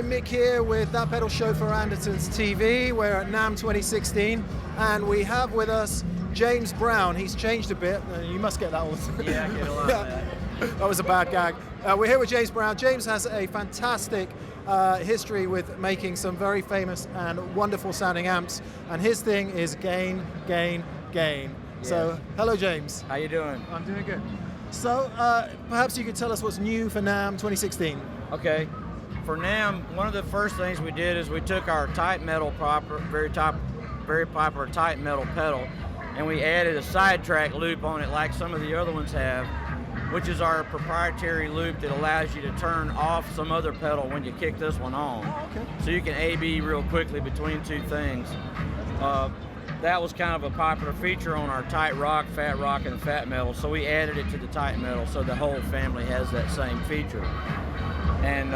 I'm Mick here with That Pedal Show for Andertons TV. We're at NAMM 2016 and we have with us James Brown. He's changed a bit. You must get that one. Yeah, I get a lot of that. That was a bad gag. We're here with James Brown. James has a fantastic history with making some very famous and wonderful sounding amps, and his thing is gain, gain, gain. Yes. So, hello James. How you doing? I'm doing good. So, perhaps you could tell us what's new for NAMM 2016. Okay. For NAMM, one of the first things we did is we took our tight metal very popular tight metal pedal, and we added a sidetrack loop on it like some of the other ones have, which is our proprietary loop that allows you to turn off some other pedal when you kick this one on. Oh, okay. So you can A/B real quickly between two things. That was kind of a popular feature on our tight rock, and fat metal, so we added it to the tight metal so the whole family has that same feature. And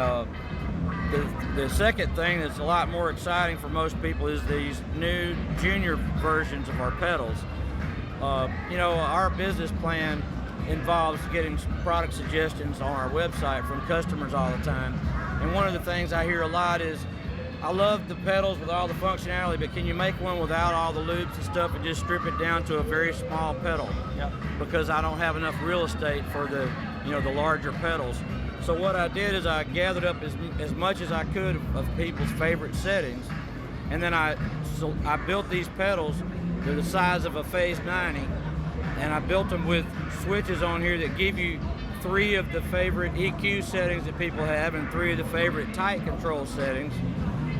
the second thing that's a lot more exciting for most people is these new junior versions of our pedals. You know, our business plan involves getting product suggestions on our website from customers all the time. And one of the things I hear a lot is, I love the pedals with all the functionality, but can you make one without all the loops and stuff and just strip it down to a very small pedal? Yep. Because I don't have enough real estate for the, you know, the larger pedals. So what I did is I gathered up as much as I could of people's favorite settings, and then I built these pedals. They're the size of a Phase 90, and I built them with switches on here that give you 3 of the favorite EQ settings that people have and 3 of the favorite tight control settings,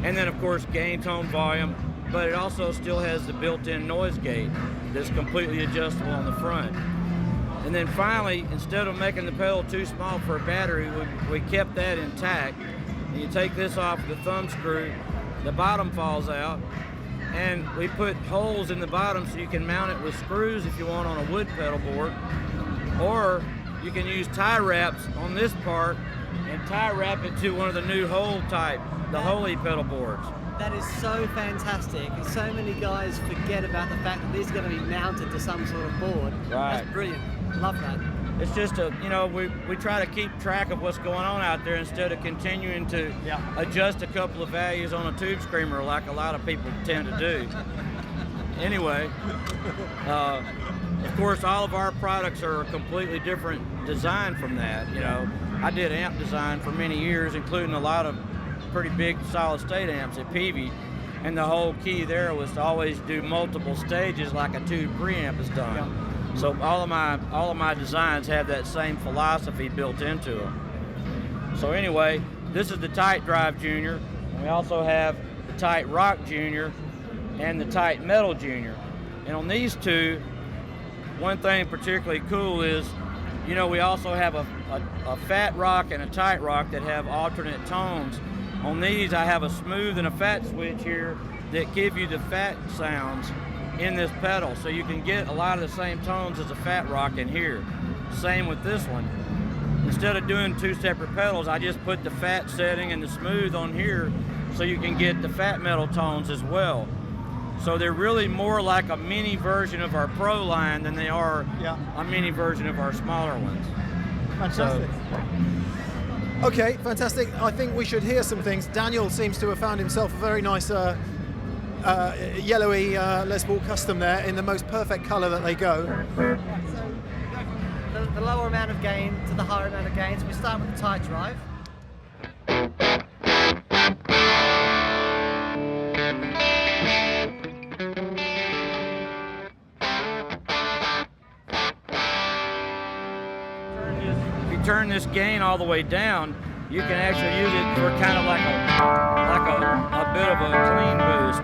and then of course gain, tone, volume, but it also still has the built-in noise gate that's completely adjustable on the front. And then finally, instead of making the pedal too small for a battery, we kept that intact. And you take this off with the thumb screw, the bottom falls out, and we put holes in the bottom so you can mount it with screws if you want on a wood pedal board, or you can use tie wraps on this part and tie wrap it to one of the new hole type, the Holy pedal boards. That is so fantastic. So many guys forget about the fact that these are going to be mounted to some sort of board. Right. That's brilliant. Love that. It's just we try to keep track of what's going on out there instead of continuing to adjust a couple of values on a tube screamer like a lot of people tend to do. Anyway, of course, all of our products are a completely different design from that. You know, I did amp design for many years, including a lot of pretty big solid state amps at Peavey, and the whole key there was to always do multiple stages like a tube preamp is done. Yeah. So all of my designs have that same philosophy built into them. So anyway, this is the Tight Drive Junior, and we also have the Tight Rock Junior and the Tight Metal Junior. And on these two, one thing particularly cool is, you know, we also have a fat rock and a tight rock that have alternate tones. On these, I have a smooth and a fat switch here that give you the fat sounds in this pedal, so you can get a lot of the same tones as a fat rock in here. Same with this one. Instead of doing 2 separate pedals, I just put the fat setting and the smooth on here so you can get the fat metal tones as well. So they're really more like a mini version of our Pro line than they are a mini version of our smaller ones. Fantastic. So, okay, fantastic. I think we should hear some things. Daniel seems to have found himself a very nice yellowy Les Paul Custom there in the most perfect color that they go. So the lower amount of gain to the higher amount of gain. So we start with the tight drive. If you turn this gain all the way down, you can actually use it for kind of like a bit of a clean boost.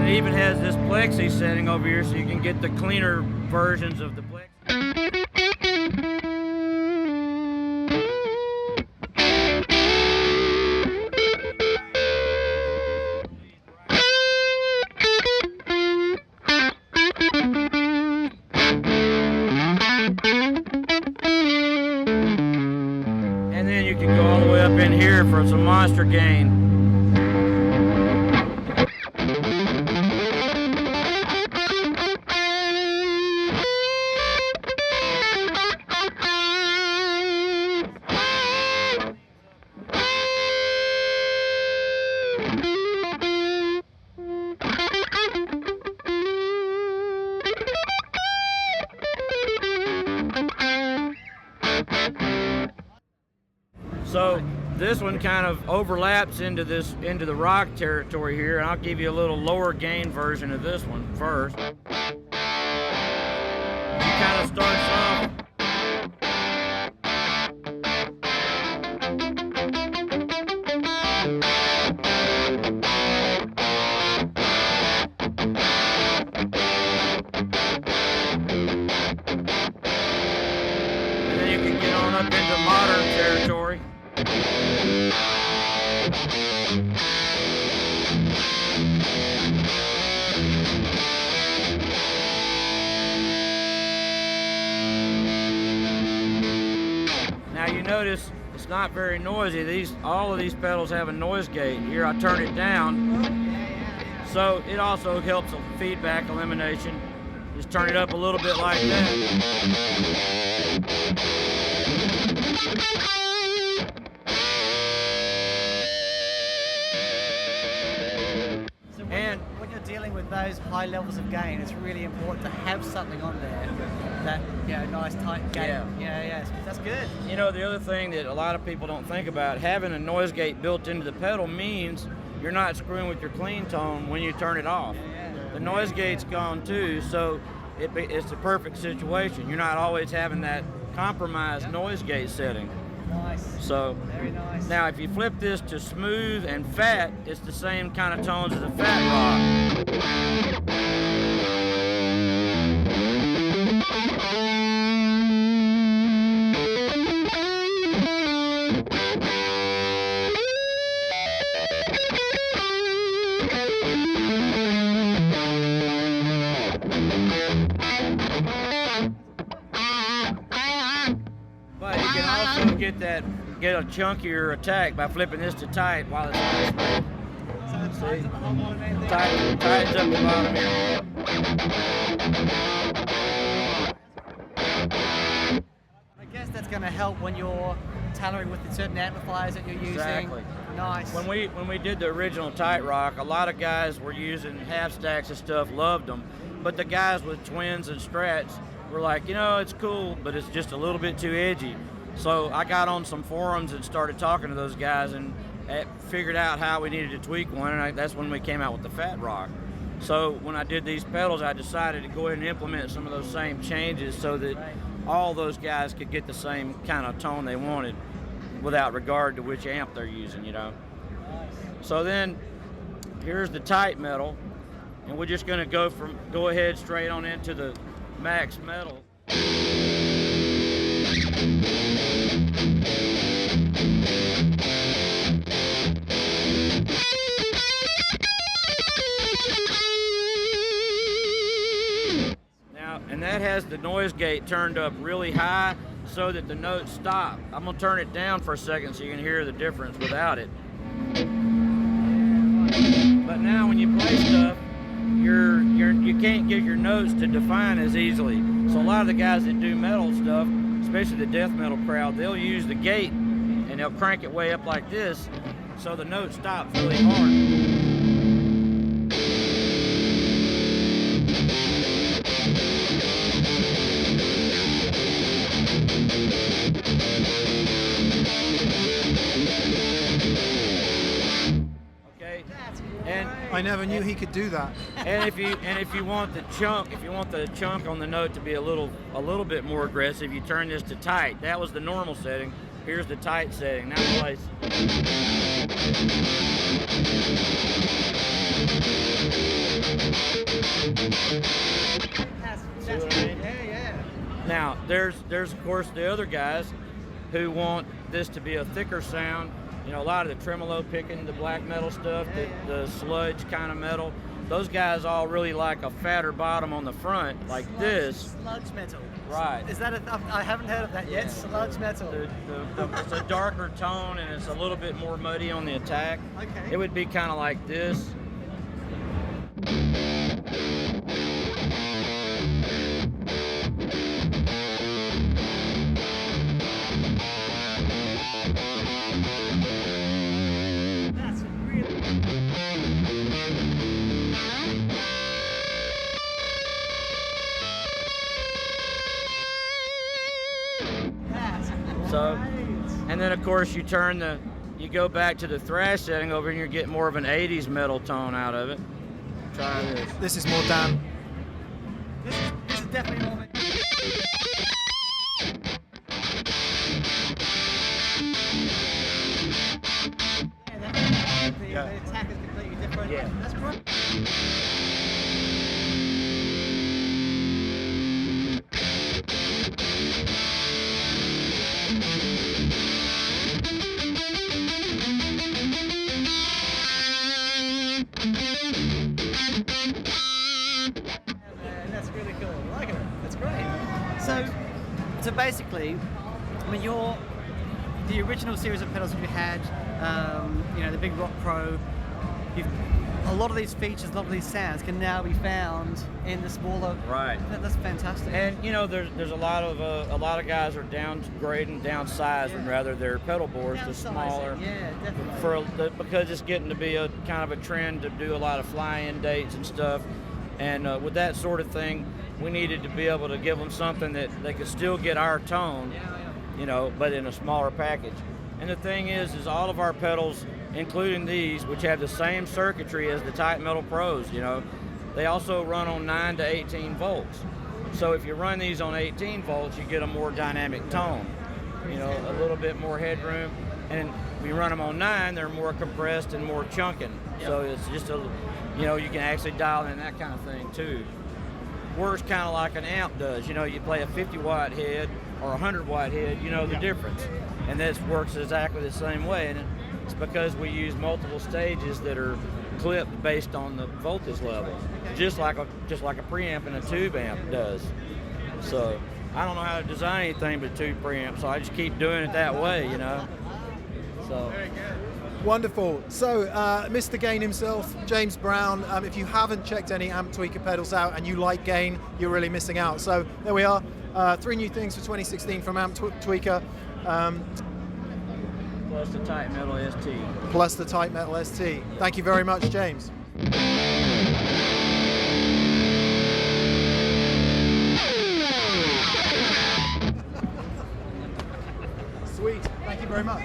Even has this plexi setting over here so you can get the cleaner versions of the plexi. here for some monster gain. So this one kind of overlaps into the rock territory here, and I'll give you a little lower gain version of this one first. It kind of starts off. And then you can get on up into modern territory. Now you notice it's not very noisy. All of these pedals have a noise gate. Here I turn it down, so it also helps with feedback elimination. Just turn it up a little bit like that. And when you're dealing with those high levels of gain, it's really important to have something on there that, nice tight gain. Yeah, that's good. You know, the other thing that a lot of people don't think about, having a noise gate built into the pedal means you're not screwing with your clean tone when you turn it off. The noise gate's gone too, so it's the perfect situation. You're not always having that compromised noise gate setting. Nice. So, very nice. Now if you flip this to smooth and fat, it's the same kind of tones as a fat rock. But you can also get a chunkier attack by flipping this to tight while it's nice. So it tightens up the whole bottom end there. Tightens up the bottom here. I guess that's going to help when you're tailoring with the certain amplifiers that you're using. Exactly. Nice. When we did the original tight rock, a lot of guys were using half stacks and stuff, loved them. But the guys with twins and strats were like, it's cool, but it's just a little bit too edgy. So I got on some forums and started talking to those guys and figured out how we needed to tweak one, and that's when we came out with the fat rock. So when I did these pedals, I decided to go ahead and implement some of those same changes so that all those guys could get the same kind of tone they wanted without regard to which amp they're using, So then here's the tight metal, and we're just going to go ahead straight on into the max metal. Now, and that has the noise gate turned up really high so that the notes stop. I'm going to turn it down for a second so you can hear the difference without it. But now when you play stuff, you can't get your notes to define as easily. So a lot of the guys that do metal stuff, especially the death metal crowd, they'll use the gate and they'll crank it way up like this so the note stops really hard. I never knew he could do that. And if you want the chunk on the note to be a little bit more aggressive, you turn this to tight. That was the normal setting. Here's the tight setting. Now place. Now there's of course the other guys who want this to be a thicker sound. A lot of the tremolo picking, the black metal stuff, the sludge kind of metal, those guys all really like a fatter bottom on the front, like this. Sludge metal. Right. Is that I haven't heard of that yet. Sludge metal. It's a darker tone and it's a little bit more muddy on the attack. Okay. It would be kind of like this. That's really. So, and then of course you go back to the thrash setting over and you're getting more of an 80s metal tone out of it. Try this. This is more Dan. This is definitely more. The attack is completely different. Yeah. That's great. That's really cool. I like it. That's great. So basically, I mean, the original series of pedals that you had, the Big Rock Pro, a lot of these features, a lot of these sounds can now be found in the smaller. Right. That's fantastic. And there's a lot of guys are downgrading, downsizing rather their pedal boards to smaller. Yeah, definitely. Because it's getting to be a kind of a trend to do a lot of fly-in dates and stuff. And with that sort of thing, we needed to be able to give them something that they could still get our tone, but in a smaller package. And the thing is all of our pedals, including these, which have the same circuitry as the Tight Metal Pros, they also run on 9 to 18 volts. So if you run these on 18 volts, you get a more dynamic tone, a little bit more headroom. And when you run them on 9, they're more compressed and more chunking. Yep. So it's just you can actually dial in that kind of thing too. Works kind of like an amp does. You play a 50 watt head or a 100 watt head, the difference. And this works exactly the same way. And it's because we use multiple stages that are clipped based on the voltage level, just like a preamp and a tube amp does. So I don't know how to design anything but a tube preamp, so I just keep doing it that way, So. Very good. Wonderful. So, Mr. Gain himself, James Brown, if you haven't checked any Amptweaker pedals out and you like Gain, you're really missing out. So, there we are. 3 new things for 2016 from Amptweaker. Plus the Tight Metal ST. Plus the Tight Metal ST. Thank you very much, James. Sweet. Thank you very much.